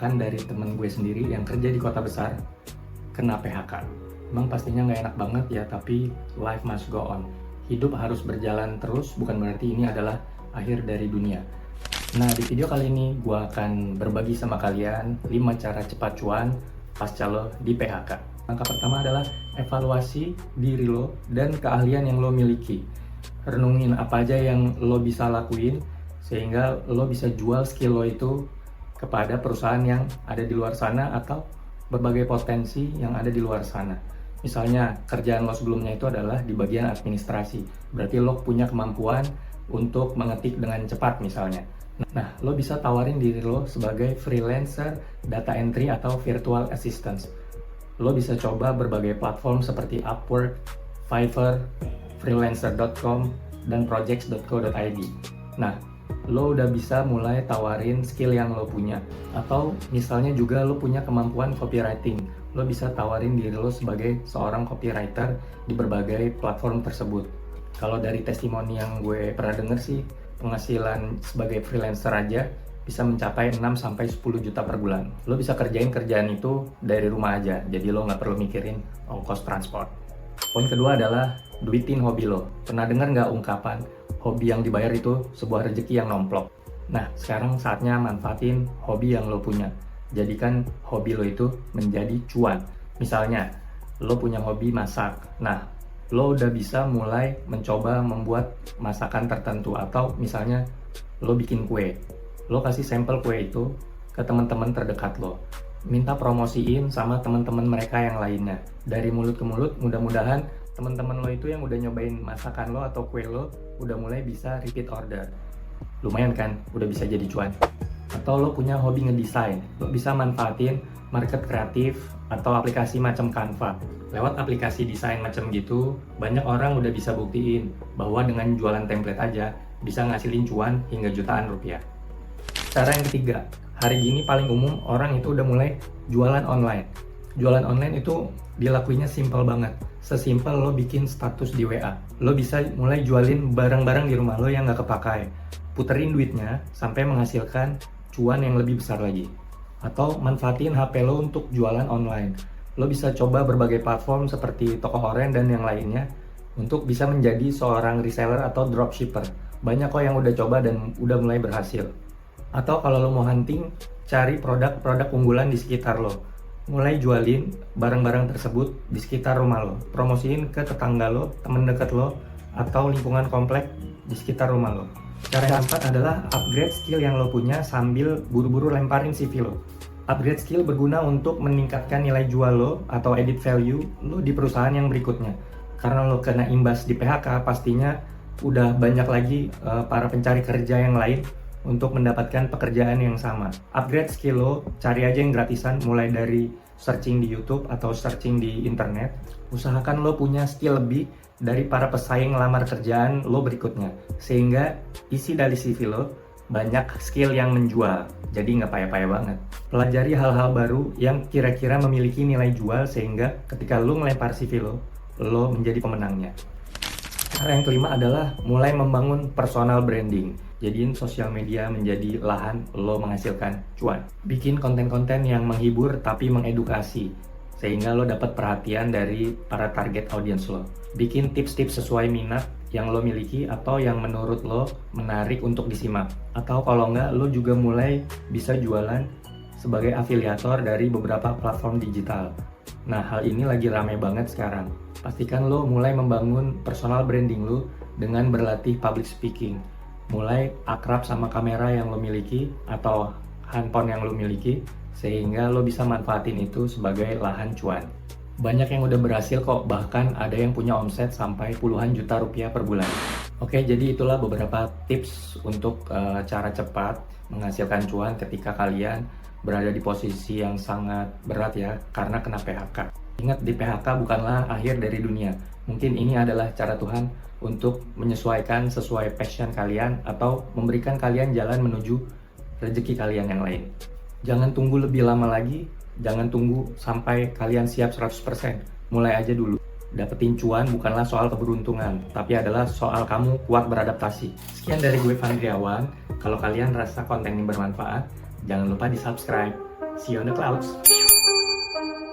bahkan dari temen gue sendiri yang kerja di kota besar kena PHK. Emang pastinya nggak enak banget ya, tapi life must go on. Hidup harus berjalan terus, bukan berarti ini adalah akhir dari dunia. Nah, di video kali ini gue akan berbagi sama kalian 5 cara cepat cuan pasca lo di PHK. Langkah pertama adalah evaluasi diri lo dan keahlian yang lo miliki. Renungin apa aja yang lo bisa lakuin sehingga lo bisa jual skill lo itu kepada perusahaan yang ada di luar sana atau berbagai potensi yang ada di luar sana. Misalnya kerjaan lo sebelumnya itu adalah di bagian administrasi, berarti lo punya kemampuan untuk mengetik dengan cepat misalnya. Nah, lo bisa tawarin diri lo sebagai freelancer, data entry, atau virtual assistant. Lo bisa coba berbagai platform seperti Upwork, Fiverr, freelancer.com, dan projects.co.id. Nah, lo udah bisa mulai tawarin skill yang lo punya. Atau misalnya juga lo punya kemampuan copywriting, lo bisa tawarin diri lo sebagai seorang copywriter di berbagai platform tersebut. Kalau dari testimoni yang gue pernah denger sih, penghasilan sebagai freelancer aja bisa mencapai 6-10 juta per bulan. Lo bisa kerjain kerjaan itu dari rumah aja, jadi lo nggak perlu mikirin ongkos transport. Poin kedua adalah duitin hobi lo. Pernah dengar nggak ungkapan, hobi yang dibayar itu sebuah rezeki yang nomplok? Nah, sekarang saatnya manfaatin hobi yang lo punya. Jadikan hobi lo itu menjadi cuan. Misalnya, lo punya hobi masak. Nah, lo udah bisa mulai mencoba membuat masakan tertentu. Atau misalnya, lo bikin kue. Lo kasih sampel kue itu ke teman-teman terdekat lo. Minta promosiin sama teman-teman mereka yang lainnya. Dari mulut ke mulut, mudah-mudahan teman-teman lo itu yang udah nyobain masakan lo atau kue lo udah mulai bisa repeat order. Lumayan kan, udah bisa jadi cuan. Atau lo punya hobi ngedesain, lo bisa manfaatin market kreatif atau aplikasi macam Canva. Lewat aplikasi desain macam gitu, banyak orang udah bisa buktiin bahwa dengan jualan template aja bisa ngasilin cuan hingga jutaan rupiah. Cara yang ketiga, hari gini paling umum orang itu udah mulai jualan online. Jualan online itu dilakuinya simple banget. Sesimpel lo bikin status di WA. Lo bisa mulai jualin barang-barang di rumah lo yang nggak kepakai. Puterin duitnya sampai menghasilkan cuan yang lebih besar lagi. Atau manfaatin HP lo untuk jualan online. Lo bisa coba berbagai platform seperti Toko Oren dan yang lainnya untuk bisa menjadi seorang reseller atau dropshipper. Banyak kok yang udah coba dan udah mulai berhasil. Atau kalau lo mau hunting, cari produk-produk unggulan di sekitar lo. Mulai jualin barang-barang tersebut di sekitar rumah lo. Promosiin ke tetangga lo, temen deket lo, atau lingkungan komplek di sekitar rumah lo. Cara yang keempat adalah upgrade skill yang lo punya sambil buru-buru lemparin CV lo. Upgrade skill berguna untuk meningkatkan nilai jual lo atau added value lo di perusahaan yang berikutnya. Karena lo kena imbas di PHK, pastinya udah banyak lagi para pencari kerja yang lain untuk mendapatkan pekerjaan yang sama. Upgrade skill lo, cari aja yang gratisan mulai dari searching di YouTube atau searching di internet. Usahakan lo punya skill lebih dari para pesaing lamar kerjaan lo berikutnya, sehingga isi dari CV lo banyak skill yang menjual, jadi nggak payah-payah banget. Pelajari hal-hal baru yang kira-kira memiliki nilai jual sehingga ketika lo ngelempar CV lo menjadi pemenangnya. Cara yang kelima adalah mulai membangun personal branding. Jadiin sosial media menjadi lahan lo menghasilkan cuan. Bikin konten-konten yang menghibur tapi mengedukasi, sehingga lo dapat perhatian dari para target audience lo. Bikin tips-tips sesuai minat yang lo miliki atau yang menurut lo menarik untuk disimak. Atau kalau enggak, lo juga mulai bisa jualan sebagai afiliator dari beberapa platform digital. Nah, hal ini lagi rame banget sekarang. Pastikan lo mulai membangun personal branding lo dengan berlatih public speaking. Mulai akrab sama kamera yang lo miliki atau handphone yang lo miliki, sehingga lo bisa manfaatin itu sebagai lahan cuan. Banyak yang udah berhasil kok, bahkan ada yang punya omset sampai puluhan juta rupiah per bulan. Oke, jadi itulah beberapa tips untuk cara cepat menghasilkan cuan ketika kalian berada di posisi yang sangat berat ya, karena kena PHK. Ingat, di PHK bukanlah akhir dari dunia. Mungkin ini adalah cara Tuhan untuk menyesuaikan sesuai passion kalian atau memberikan kalian jalan menuju rezeki kalian yang lain. Jangan tunggu lebih lama lagi, jangan tunggu sampai kalian siap 100%. Mulai aja dulu. Dapetin cuan bukanlah soal keberuntungan, tapi adalah soal kamu kuat beradaptasi. Sekian dari gue, Fandriawan. Kalau kalian rasa konten ini bermanfaat, jangan lupa di subscribe. See you on the clouds.